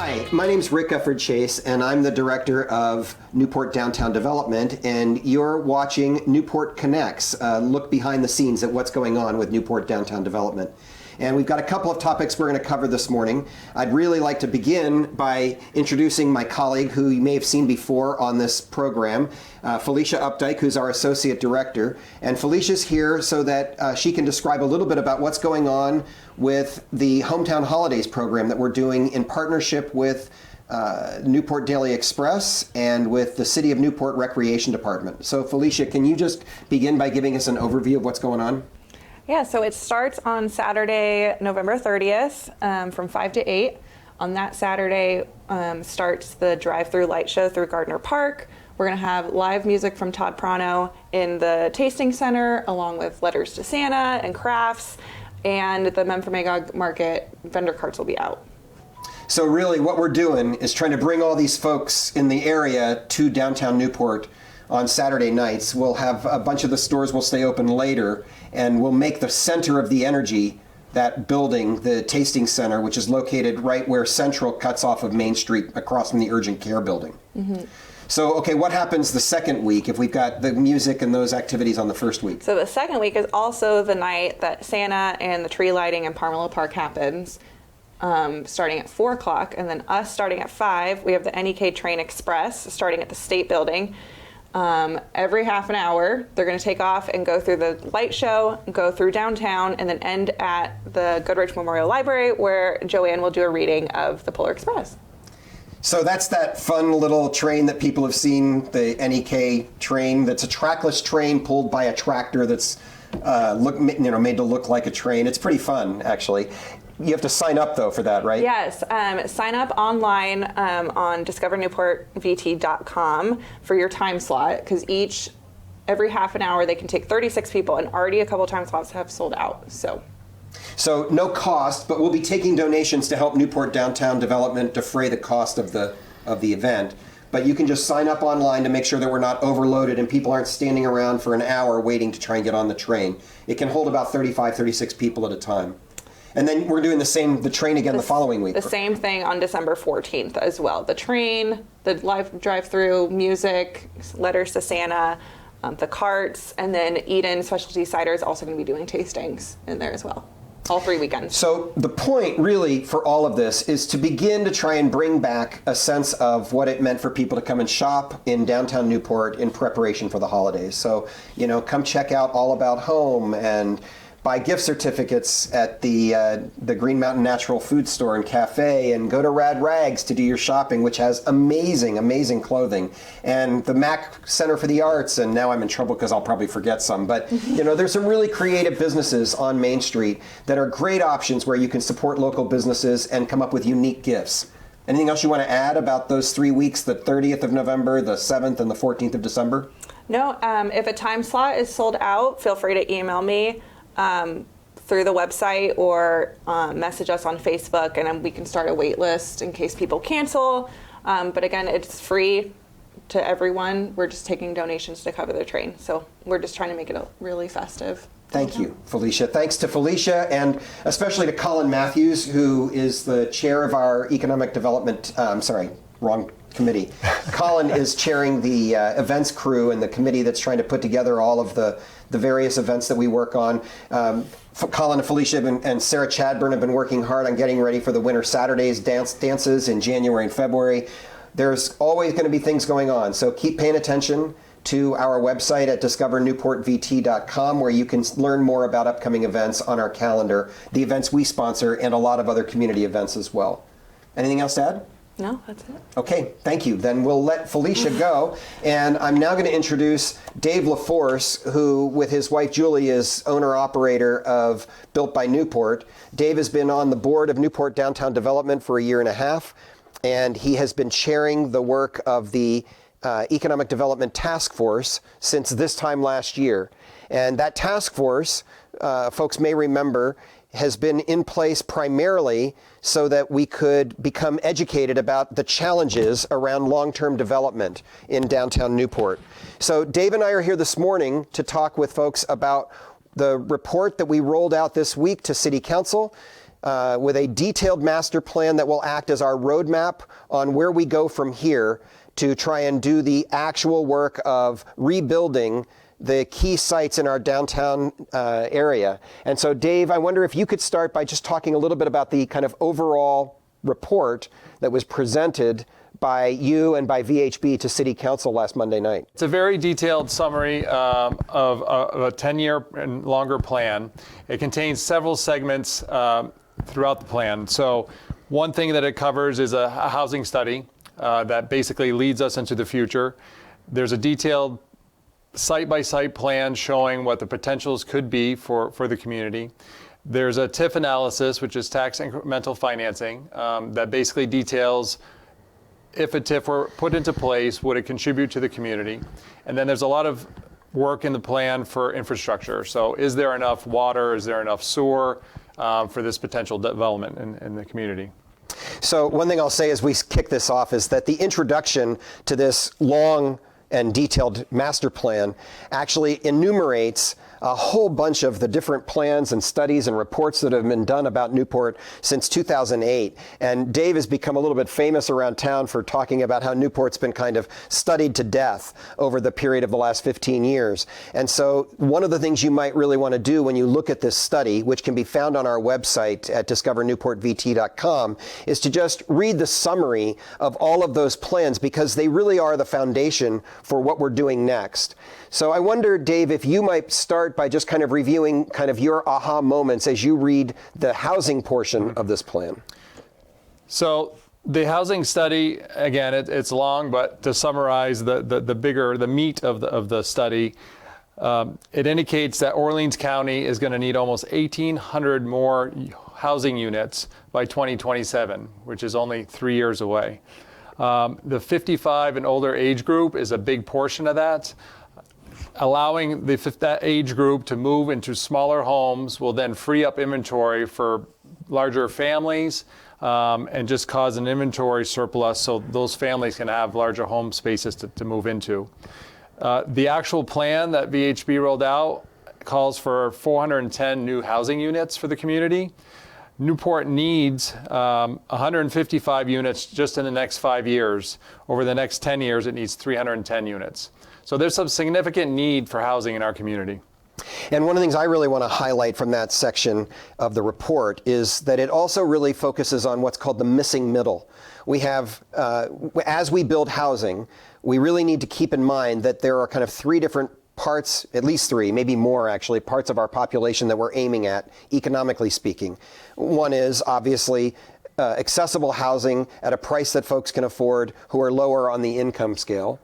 Hi, my name's Rick Ufford-Chase, and I'm the Director of Newport Downtown Development, and you're watching Newport Connects, a look behind the scenes at what's going on with Newport Downtown Development. And we've got a couple of topics we're going to cover this morning. I'd really like to begin by introducing my colleague who you may have seen before on this program, Felicia Updike, who's our Associate Director. And Felicia's here so that she can describe a little bit about what's going on with the Hometown Holidays program that we're doing in partnership with Newport Daily Express and with the City of Newport Recreation Department. So Felicia, can you just begin by giving us an overview of what's going on? Yeah, so it starts on Saturday, November 30th from 5 to 8. On that Saturday starts the drive-through light show through Gardner Park. We're going to have live music from Todd Prano in the Tasting Center, along with letters to Santa and crafts, and the Memphremagog Market vendor carts will be out. So really what we're doing is trying to bring all these folks in the area to downtown Newport on Saturday nights. We'll have a bunch of the stores will stay open later, and we'll make the center of the energy that building, the Tasting Center, which is located right where Central cuts off of Main Street across from the Urgent Care building. Mm-hmm. So, okay, what happens the second week if we've got the music and those activities on the first week? So the second week is also the night that Santa and the tree lighting in Parmelo Park happens, starting at 4 o'clock, and then us starting at 5. We have the NEK Train Express starting at the State Building. Every half an hour, they're going to take off and go through the light show, go through downtown, and then end at the Goodrich Memorial Library, where Joanne will do a reading of the Polar Express. So that's that fun little train that people have seen, the NEK train. That's a trackless train pulled by a tractor that's made to look like a train. It's pretty fun, actually. You have to sign up, though, for that, right? Yes. Sign up online on discovernewportvt.com for your time slot, because every half an hour they can take 36 people, and already a couple time slots have sold out. So no cost, but we'll be taking donations to help Newport Downtown Development defray the cost of the event. But you can just sign up online to make sure that we're not overloaded and people aren't standing around for an hour waiting to try and get on the train. It can hold about 35, 36 people at a time. And then we're doing the train again the following week. The same thing on December 14th as well. The train, the live drive-through, music, letters to Santa, the carts, and then Eden Specialty Cider is also going to be doing tastings in there as well. All 3 weekends. So the point really for all of this is to begin to try and bring back a sense of what it meant for people to come and shop in downtown Newport in preparation for the holidays. So, come check out All About Home and buy gift certificates at the Green Mountain Natural Food Store and Cafe, and go to Rad Rags to do your shopping, which has amazing clothing, and the Mac Center for the Arts. And now I'm in trouble because I'll probably forget some, but there's some really creative businesses on Main Street that are great options where you can support local businesses and come up with unique gifts. Anything else you want to add about those 3 weeks, the 30th of November, the 7th, and the 14th of December? No, if a time slot is sold out, feel free to email me through the website or message us on Facebook, and we can start a wait list in case people cancel. But again, it's free to everyone. We're just taking donations to cover the train. So we're just trying to make it really festive. Thank you, Felicia. Thanks to Felicia, and especially to Colin Matthews, who is the chair of our economic development, wrong committee. Colin is chairing the events crew and the committee that's trying to put together all of the various events that we work on. Colin and Felicia and Sarah Chadburn have been working hard on getting ready for the Winter Saturdays dances in January and February. There's always going to be things going on, so keep paying attention to our website at discovernewportvt.com, where you can learn more about upcoming events on our calendar, the events we sponsor, and a lot of other community events as well. Anything else to add? No, that's it. Okay, thank you. Then we'll let Felicia go. And I'm now going to introduce Dave LaForce, who, with his wife Julie, is owner-operator of Built by Newport. Dave has been on the board of Newport Downtown Development for a year and a half, and he has been chairing the work of the Economic Development Task Force since this time last year. And that task force, folks may remember, has been in place primarily so that we could become educated about the challenges around long-term development in downtown Newport. So Dave and I are here this morning to talk with folks about the report that we rolled out this week to City Council with a detailed master plan that will act as our roadmap on where we go from here to try and do the actual work of rebuilding the key sites in our downtown area. And so, Dave, I wonder if you could start by just talking a little bit about the kind of overall report that was presented by you and by VHB to City Council last Monday night. It's a very detailed summary of a 10-year and longer plan. It contains several segments throughout the plan. So one thing that it covers is a housing study that basically leads us into the future. There's a detailed site-by-site plan showing what the potentials could be for the community. There's a TIF analysis, which is tax incremental financing, that basically details if a TIF were put into place, would it contribute to the community? And then there's a lot of work in the plan for infrastructure. So is there enough water? Is there enough sewer for this potential development in the community? So one thing I'll say as we kick this off is that the introduction to this long and detailed master plan actually enumerates a whole bunch of the different plans and studies and reports that have been done about Newport since 2008. And Dave has become a little bit famous around town for talking about how Newport's been kind of studied to death over the period of the last 15 years. And so one of the things you might really want to do when you look at this study, which can be found on our website at discovernewportvt.com, is to just read the summary of all of those plans, because they really are the foundation for what we're doing next. So I wonder, Dave, if you might start by just kind of reviewing kind of your aha moments as you read the housing portion of this plan. So the housing study, again, it's long, but to summarize the meat of the study, it indicates that Orleans County is going to need almost 1,800 more housing units by 2027, which is only 3 years away. The 55 and older age group is a big portion of that. Allowing that age group to move into smaller homes will then free up inventory for larger families and just cause an inventory surplus so those families can have larger home spaces to move into. The actual plan that VHB rolled out calls for 410 new housing units for the community. Newport needs 155 units just in the next 5 years. Over the next 10 years, it needs 310 units. So there's some significant need for housing in our community. And one of the things I really want to highlight from that section of the report is that it also really focuses on what's called the missing middle. We have, as we build housing, we really need to keep in mind that there are kind of three different parts, at least three, maybe more actually, parts of our population that we're aiming at, economically speaking. One is obviously accessible housing at a price that folks can afford who are lower on the income scale.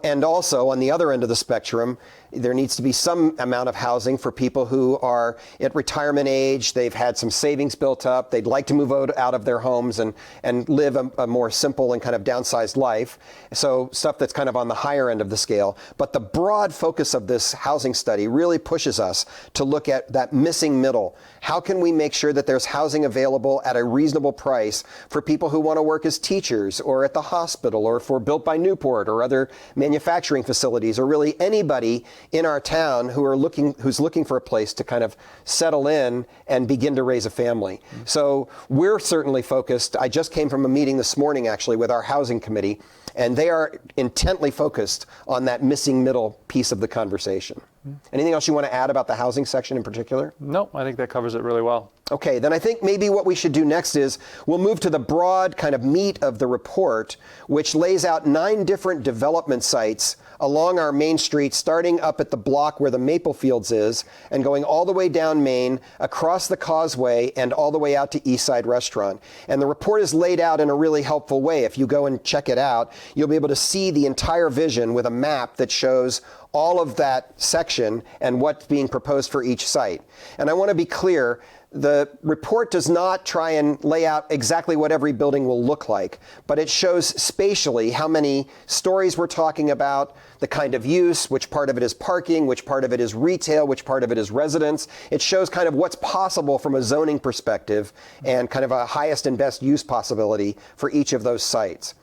And also on the other end of the spectrum, there needs to be some amount of housing for people who are at retirement age, they've had some savings built up, they'd like to move out of their homes and live a more simple and kind of downsized life. So stuff that's kind of on the higher end of the scale. But the broad focus of this housing study really pushes us to look at that missing middle. How can we make sure that there's housing available at a reasonable price for people who want to work as teachers or at the hospital or for Built by Newport or other manufacturing facilities, or really anybody in our town who's looking for a place to kind of settle in and begin to raise a family. So we're certainly focused. I just came from a meeting this morning actually with our housing committee, and they are intently focused on that missing middle piece of the conversation. Anything else you want to add about the housing section in particular? No, I think that covers it really well. Okay, then I think maybe what we should do next is we'll move to the broad kind of meat of the report, which lays out 9 different development sites along our main street, starting up at the block where the Maple Fields is and going all the way down Main, across the causeway, and all the way out to Eastside Restaurant. And the report is laid out in a really helpful way. If you go and check it out, you'll be able to see the entire vision with a map that shows all of that section and what's being proposed for each site. And I want to be clear, the report does not try and lay out exactly what every building will look like, but it shows spatially how many stories we're talking about, the kind of use, which part of it is parking, which part of it is retail, which part of it is residence. It shows kind of what's possible from a zoning perspective and kind of a highest and best use possibility for each of those sites.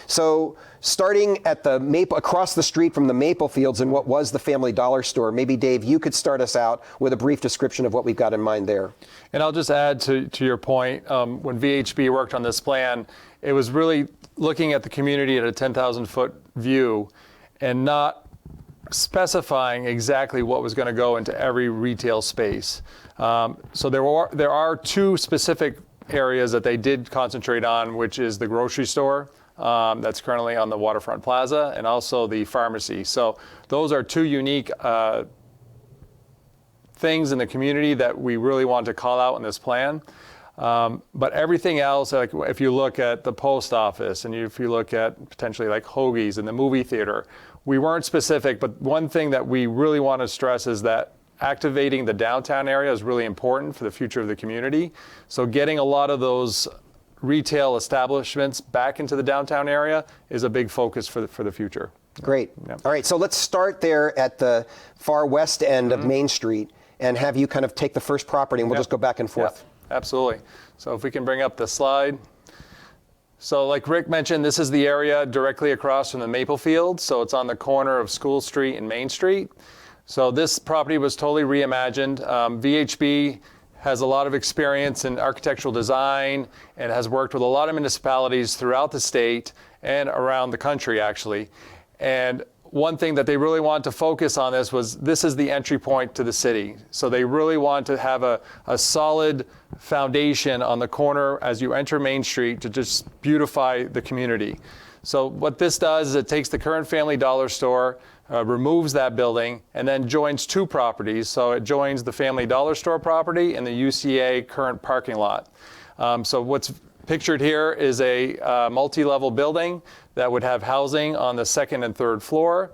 So starting at the across the street from the Maple Fields and what was the Family Dollar store, maybe Dave, you could start us out with a brief description of what we've got in mind there. And I'll just add to your point, when VHB worked on this plan, it was really looking at the community at a 10,000-foot view and not specifying exactly what was going to go into every retail space. So there are two specific areas that they did concentrate on, which is the grocery store that's currently on the Waterfront Plaza, and also the pharmacy. So those are two unique things in the community that we really want to call out in this plan. But everything else, like if you look at the post office and if you look at potentially like Hoagie's and the movie theater, we weren't specific, but one thing that we really want to stress is that activating the downtown area is really important for the future of the community. So getting a lot of those retail establishments back into the downtown area is a big focus for the future. Great. Yeah. All right, so let's start there at the far west end of Main Street and have you kind of take the first property and we'll just go back and forth. Yeah, absolutely. So if we can bring up the slide. So like Rick mentioned, this is the area directly across from the Maple Field. So it's on the corner of School Street and Main Street. So this property was totally reimagined. VHB has a lot of experience in architectural design and has worked with a lot of municipalities throughout the state and around the country, actually. And one thing that they really wanted to focus on this is the entry point to the city. So they really want to have a solid foundation on the corner as you enter Main Street to just beautify the community. So what this does is it takes the current Family Dollar store, removes that building, and then joins two properties. So it joins the Family Dollar store property and the UCA current parking lot. So what's pictured here is a multi-level building that would have housing on the second and third floor.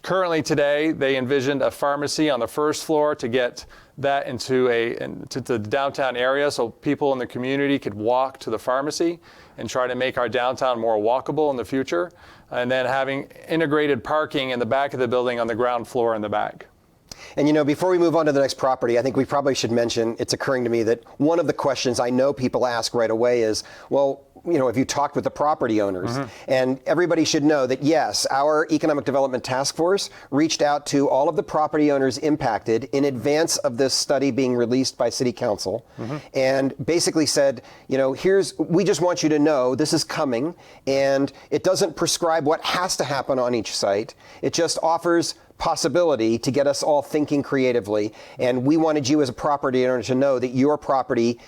Currently today, they envisioned a pharmacy on the first floor to get that into the downtown area so people in the community could walk to the pharmacy and try to make our downtown more walkable in the future. And then having integrated parking in the back of the building on the ground floor in the back. And you know, before we move on to the next property, I think we probably should mention, it's occurring to me that one of the questions I know people ask right away is, well, you know, have you talked with the property owners? And everybody should know that, yes, our Economic Development Task Force reached out to all of the property owners impacted in advance of this study being released by City Council and basically said, you know, we just want you to know this is coming, and it doesn't prescribe what has to happen on each site. It just offers possibility to get us all thinking creatively, and we wanted you as a property owner to know that your property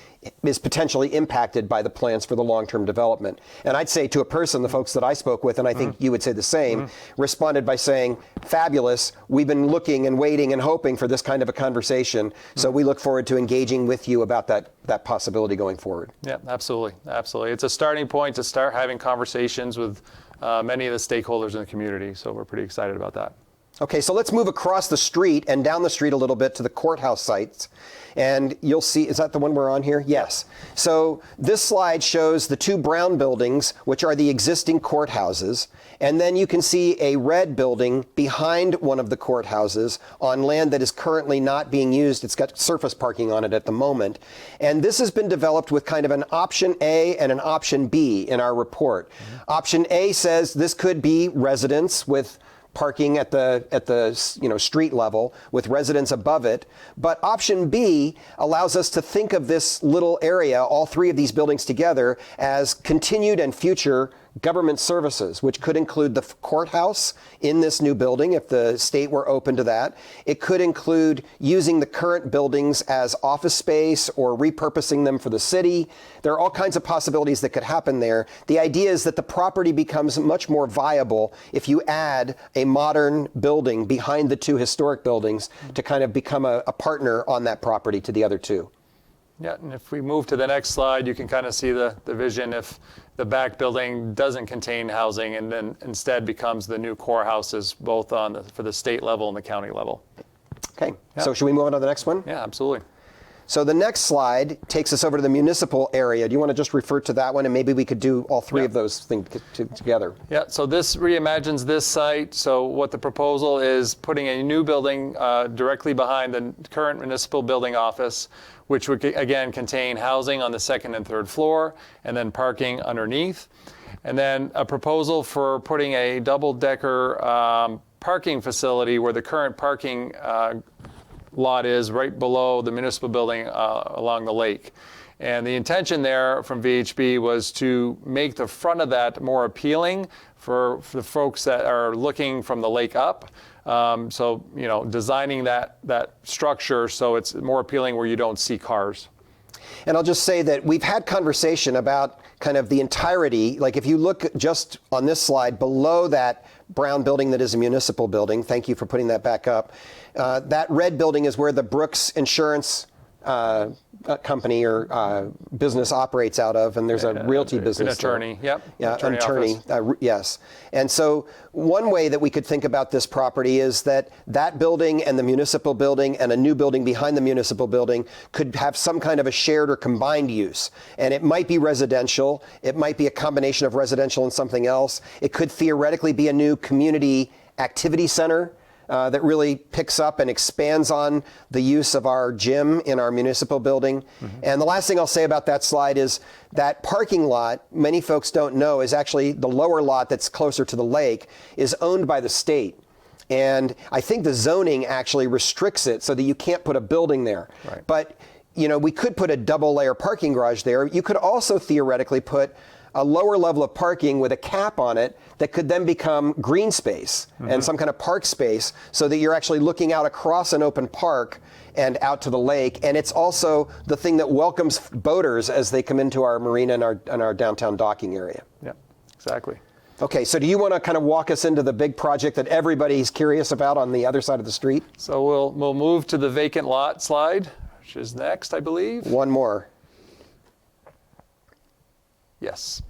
is potentially impacted by the plans for the long-term development. And I'd say to a person, the folks that I spoke with, and I think you would say the same, responded by saying, fabulous, we've been looking and waiting and hoping for this kind of a conversation, so we look forward to engaging with you about that possibility going forward. Yeah, absolutely, absolutely. It's a starting point to start having conversations with many of the stakeholders in the community, so we're pretty excited about that. Okay, so let's move across the street and down the street a little bit to the courthouse sites. And you'll see, is that the one we're on here? Yes. So this slide shows the two brown buildings, which are the existing courthouses. And then you can see a red building behind one of the courthouses on land that is currently not being used. It's got surface parking on it at the moment. And this has been developed with kind of an option A and an option B in our report. Option A says this could be residents with parking at the street level with residents above it. But option B allows us to think of this little area, all three of these buildings together, as continued and future government services, which could include the courthouse in this new building if the state were open to that. It could include using the current buildings as office space or repurposing them for the city. There are all kinds of possibilities that could happen there. The idea is that the property becomes much more viable if you add a modern building behind the two historic buildings to kind of become a partner on that property to the other two. Yeah, and if we move to the next slide, you can kind of see the vision if the back building doesn't contain housing and then instead becomes the new core houses, both for the state level and the county level. Okay, so should we move on to the next one? Yeah, absolutely. So the next slide takes us over to the municipal area. Do you want to just refer to that one, and maybe we could do all three of those things together? Yeah, so this reimagines this site. So what the proposal is putting a new building directly behind the current municipal building office, which would, again, contain housing on the second and third floor, and then parking underneath. and then a proposal for putting a double-decker parking facility where the current parking lot is right below the municipal building along the lake. And the intention there from VHB was to make the front of that more appealing for the folks that are looking from the lake up. So, designing that structure so it's more appealing where you don't see cars. And I'll just say that we've had conversation about kind of the entirety. Like if you look just on this slide below that brown building that is a municipal building, thank you for putting that back up. That red building is where the Brooks Insurance company or business operates out of, and there's a realty business. An attorney, there. Yep. Yeah, attorney. Yes. And so one way that we could think about this property is that building and the municipal building and a new building behind the municipal building could have some kind of a shared or combined use. And it might be residential. It might be a combination of residential and something else. It could theoretically be a new community activity center that really picks up and expands on the use of our gym in our municipal building. And the last thing I'll say about that slide is that parking lot, many folks don't know, is actually the lower lot that's closer to the lake, is owned by the state. And I think the zoning actually restricts it so that you can't put a building there. Right. But, we could put a double layer parking garage there. You could also theoretically put a lower level of parking with a cap on it that could then become green space and some kind of park space so that you're actually looking out across an open park and out to the lake. And it's also the thing that welcomes boaters as they come into our marina and our downtown docking area. Yeah, exactly. Okay, so do you want to kind of walk us into the big project that everybody's curious about on the other side of the street? So we'll move to the vacant lot slide, which is next, I believe. One more. Yes.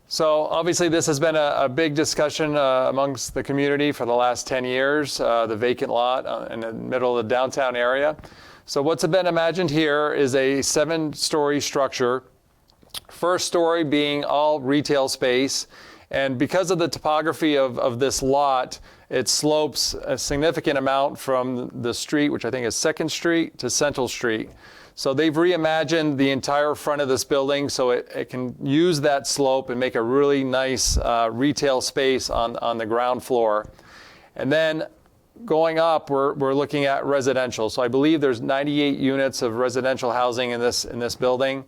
So obviously this has been a big discussion amongst the community for the last 10 years, the vacant lot in the middle of the downtown area. So what's been imagined here is a 7-story structure, first story being all retail space. And because of the topography of this lot, it slopes a significant amount from the street, which I think is 2nd Street, to Central Street. So they've reimagined the entire front of this building so it can use that slope and make a really nice retail space on the ground floor. And then going up, we're looking at residential. So I believe there's 98 units of residential housing in this building.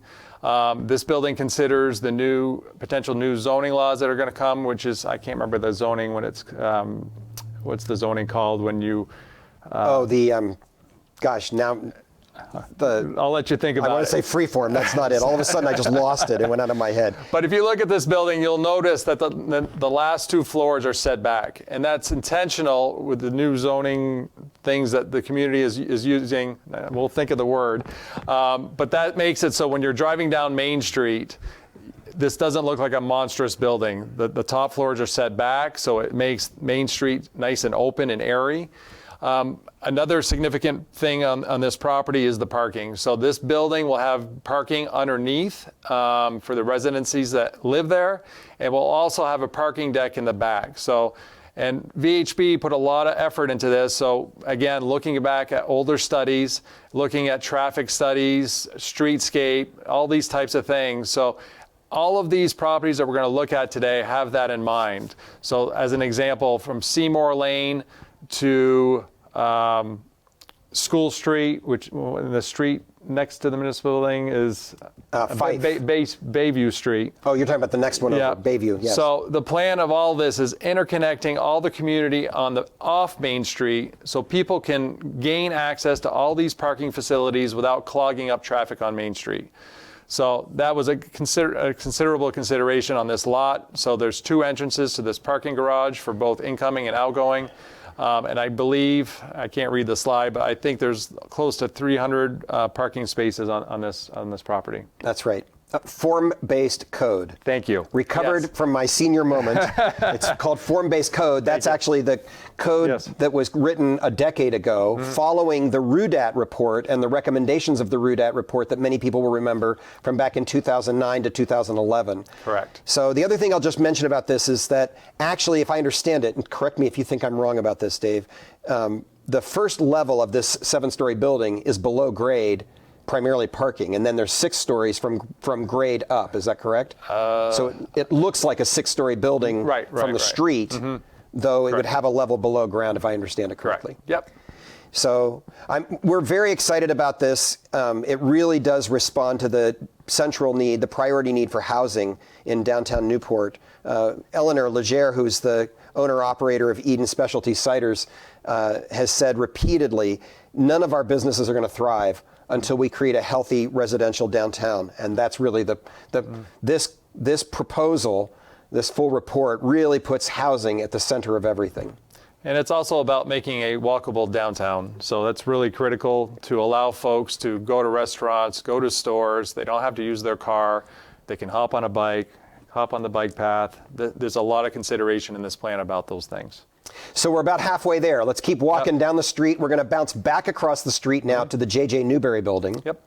This building considers the potential new zoning laws that are going to come, which is, I can't remember the zoning when it's, what's the zoning called when you... I'll let you think about it. I want to say freeform. That's not it. All of a sudden, I just lost it. It went out of my head. But if you look at this building, you'll notice that the last 2 floors are set back. And that's intentional with the new zoning things that the community is using. We'll think of the word. But that makes it so when you're driving down Main Street, this doesn't look like a monstrous building. The top floors are set back, so it makes Main Street nice and open and airy. Another significant thing on this property is the parking. So this building will have parking underneath for the residencies that live there, and we'll also have a parking deck in the back. And VHB put a lot of effort into this. So again, looking back at older studies, looking at traffic studies, streetscape, all these types of things. So all of these properties that we're going to look at today have that in mind. So as an example, from Seymour Lane to School Street, which the street next to the municipal building is Bayview Street. Oh, you're talking about the next one over, Bayview, yes. So the plan of all this is interconnecting all the community on the off Main Street so people can gain access to all these parking facilities without clogging up traffic on Main Street. So that was a considerable consideration on this lot. So there's 2 entrances to this parking garage for both incoming and outgoing. And I believe, I can't read the slide, but I think there's close to 300 parking spaces on this property. That's right. Form-based code. Thank you. Recovered from my senior moment. It's called form-based code. That's actually the code that was written a decade ago following the RUDAT report and the recommendations of the RUDAT report that many people will remember from back in 2009 to 2011. Correct. So the other thing I'll just mention about this is that actually, if I understand it, and correct me if you think I'm wrong about this, Dave, the first level of this 7-story building is below grade primarily parking, and then there's 6 stories from grade up. Is that correct? So it looks like a 6-story building from the street, though it would have a level below ground, if I understand it correctly. Yep. So we're very excited about this. It really does respond to the central need, the priority need for housing in downtown Newport. Eleanor Legere, who's the owner-operator of Eden Specialty Ciders, has said repeatedly, none of our businesses are going to thrive until we create a healthy residential downtown. And that's really this proposal, this full report, really puts housing at the center of everything. And it's also about making a walkable downtown. So that's really critical to allow folks to go to restaurants, go to stores. They don't have to use their car. They can hop on a bike, hop on the bike path. There's a lot of consideration in this plan about those things. So we're about halfway there. Let's keep walking down the street. We're going to bounce back across the street now to the J.J. Newberry building. Yep.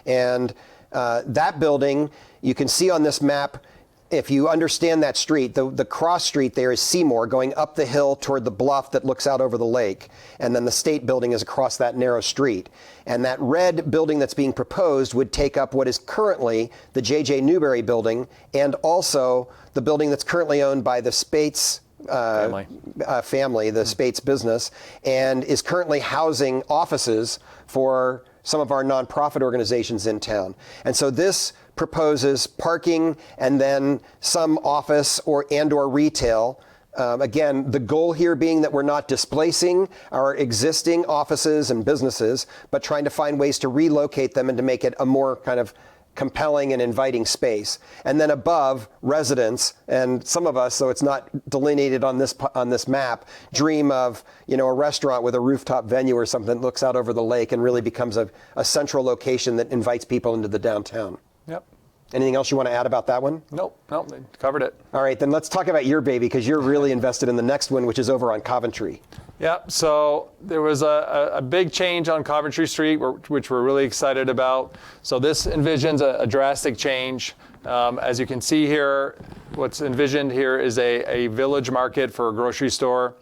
And that building, you can see on this map, if you understand that street, the cross street there is Seymour going up the hill toward the bluff that looks out over the lake. And then the state building is across that narrow street. And that red building that's being proposed would take up what is currently the J.J. Newberry building and also the building that's currently owned by the Spates family, the Spates business, and is currently housing offices for some of our nonprofit organizations in town. And so this proposes parking and then some office or retail. Again, the goal here being that we're not displacing our existing offices and businesses, but trying to find ways to relocate them and to make it a more kind of compelling and inviting space. And then above, residents, and some of us, so it's not delineated on this map, dream of, you know, a restaurant with a rooftop venue or something that looks out over the lake and really becomes a central location that invites people into the downtown. Yep. Anything else you want to add about that one? Nope, they covered it. All right, then let's talk about your baby, because you're really invested in the next one, which is over on Coventry. Yeah, so there was a big change on Coventry Street, which we're really excited about. So this envisions a drastic change. As you can see here, what's envisioned here is a village market for a grocery store,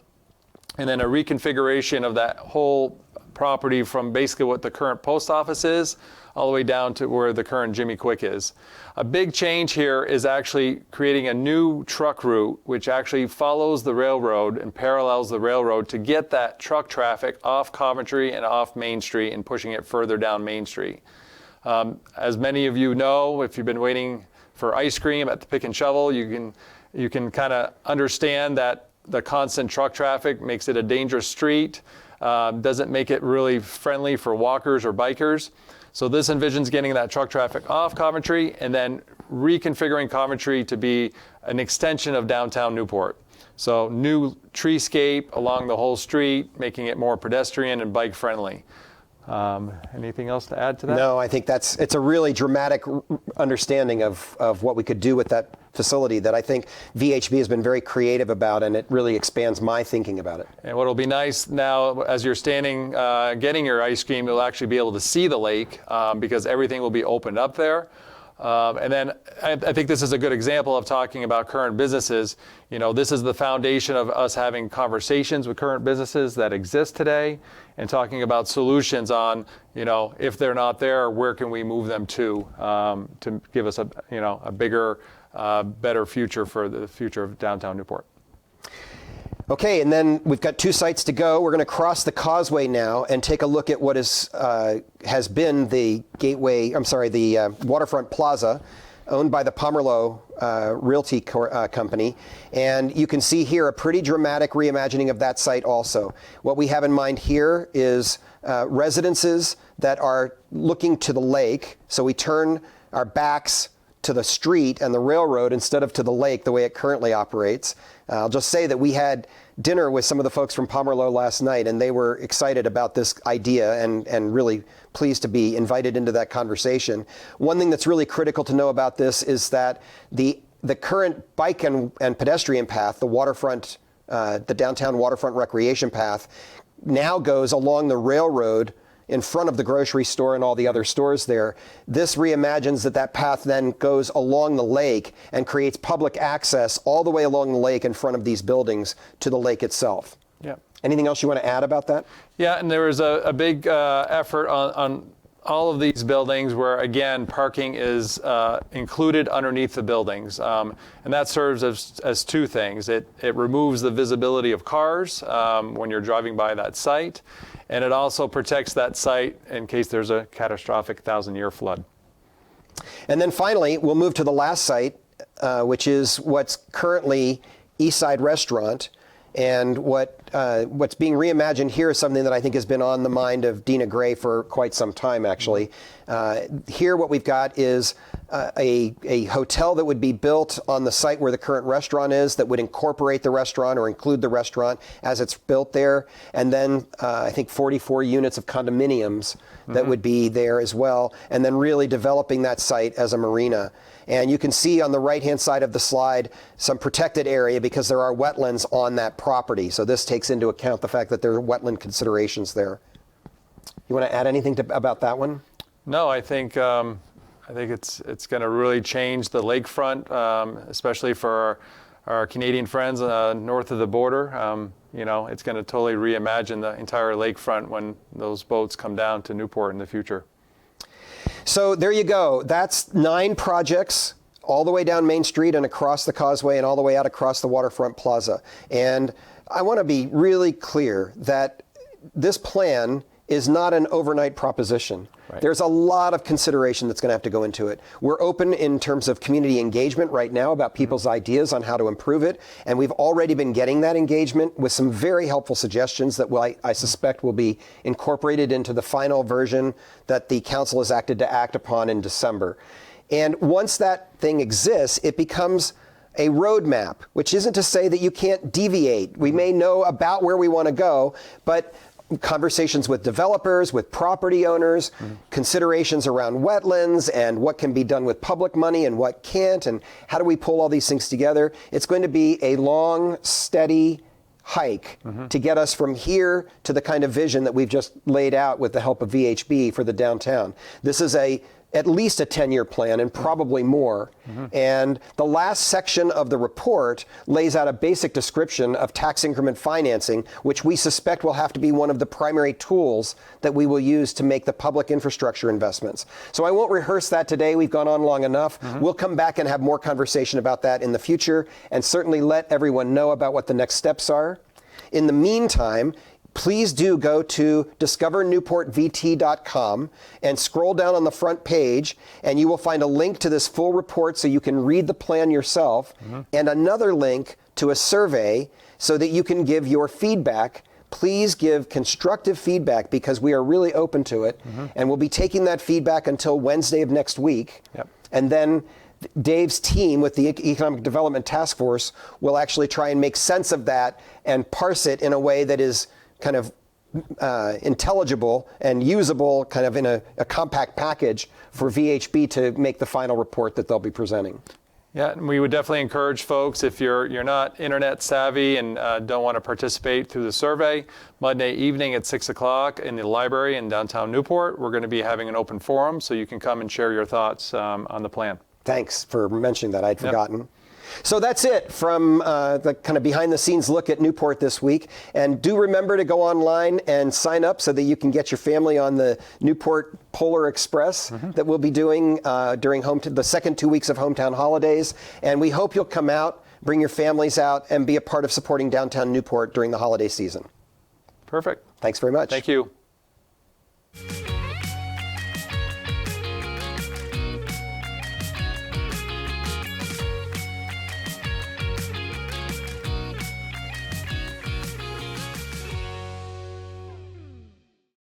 and then a reconfiguration of that whole property from basically what the current post office is all the way down to where the current Jimmy Quick is. A big change here is actually creating a new truck route which actually follows the railroad and parallels the railroad to get that truck traffic off Coventry and off Main Street and pushing it further down Main Street. As many of you know, if you've been waiting for ice cream at the Pick and Shovel, you can kind of understand that the constant truck traffic makes it a dangerous street, doesn't make it really friendly for walkers or bikers. So this envisions getting that truck traffic off Coventry and then reconfiguring Coventry to be an extension of downtown Newport. So new treescape along the whole street, making it more pedestrian and bike friendly. Anything else to add to that? No, I think it's a really dramatic understanding of what we could do with that facility that I think VHB has been very creative about, and it really expands my thinking about it. And what will be nice now, as you're standing getting your ice cream, you'll actually be able to see the lake because everything will be opened up there. And then I think this is a good example of talking about current businesses. You know, this is the foundation of us having conversations with current businesses that exist today and talking about solutions on, you know, if they're not there, where can we move them to give us a bigger, better future for the future of downtown Newport. Okay, and then we've got 2 sites to go. We're going to cross the causeway now and take a look at what has been the waterfront plaza owned by the Pomerleau Realty Company. And you can see here a pretty dramatic reimagining of that site also. What we have in mind here is residences that are looking to the lake. So we turn our backs to the street and the railroad instead of to the lake the way it currently operates. I'll just say that we had dinner with some of the folks from Pomerleau last night, and they were excited about this idea and really pleased to be invited into that conversation. One thing that's really critical to know about this is that the current bike and pedestrian path, the waterfront, the downtown waterfront recreation path, now goes along the railroad in front of the grocery store and all the other stores there. This reimagines that path then goes along the lake and creates public access all the way along the lake in front of these buildings to the lake itself. Yeah. Anything else you want to add about that? Yeah, and there was a big effort on all of these buildings where, again, parking is included underneath the buildings. And that serves as two things. It removes the visibility of cars when you're driving by that site, and it also protects that site in case there's a catastrophic 1,000-year flood. And then finally, we'll move to the last site, which is what's currently Eastside Restaurant. And what's being reimagined here is something that I think has been on the mind of Dina Gray for quite some time, actually. Here what we've got is a hotel that would be built on the site where the current restaurant is, that would incorporate the restaurant or include the restaurant as it's built there. And then I think 44 units of condominiums that would be there as well. And then really developing that site as a marina. And you can see on the right-hand side of the slide some protected area because there are wetlands on that property. So this takes into account the fact that there are wetland considerations there. You want to add anything about that one? No, I think it's going to really change the lakefront, especially for our Canadian friends north of the border. It's going to totally reimagine the entire lakefront when those boats come down to Newport in the future. So there you go. That's 9 projects all the way down Main Street and across the causeway and all the way out across the waterfront plaza. And I want to be really clear that this plan is not an overnight proposition. Right. There's a lot of consideration that's going to have to go into it. We're open in terms of community engagement right now about people's ideas on how to improve it. And we've already been getting that engagement with some very helpful suggestions that I suspect will be incorporated into the final version that the council has acted to act upon in December. And once that thing exists, it becomes a roadmap, which isn't to say that you can't deviate. We may know about where we want to go, but conversations with developers, with property owners, considerations around wetlands and what can be done with public money and what can't, and how do we pull all these things together. It's going to be a long, steady hike to get us from here to the kind of vision that we've just laid out with the help of VHB for the downtown. This is at least a 10-year plan and probably more. And the last section of the report lays out a basic description of tax increment financing, which we suspect will have to be one of the primary tools that we will use to make the public infrastructure investments. So I won't rehearse that today. We've gone on long enough. We'll come back and have more conversation about that in the future and certainly let everyone know about what the next steps are. In the meantime, please do go to discovernewportvt.com and scroll down on the front page, and you will find a link to this full report so you can read the plan yourself, and another link to a survey so that you can give your feedback. Please give constructive feedback because we are really open to it, and we'll be taking that feedback until Wednesday of next week. And then Dave's team with the Economic Development Task Force will actually try and make sense of that and parse it in a way that is kind of intelligible and usable kind of in a compact package for VHB to make the final report that they'll be presenting. Yeah, and we would definitely encourage folks, if you're not internet savvy and don't want to participate through the survey, Monday evening at 6 o'clock in the library in downtown Newport, we're going to be having an open forum so you can come and share your thoughts on the plan. Thanks for mentioning that. I'd forgotten. So that's it from the kind of behind the scenes look at Newport this week. And do remember to go online and sign up so that you can get your family on the Newport Polar Express that we'll be doing during the second 2 weeks of Hometown Holidays. And we hope you'll come out, bring your families out, and be a part of supporting downtown Newport during the holiday season. Perfect. Thanks very much. Thank you.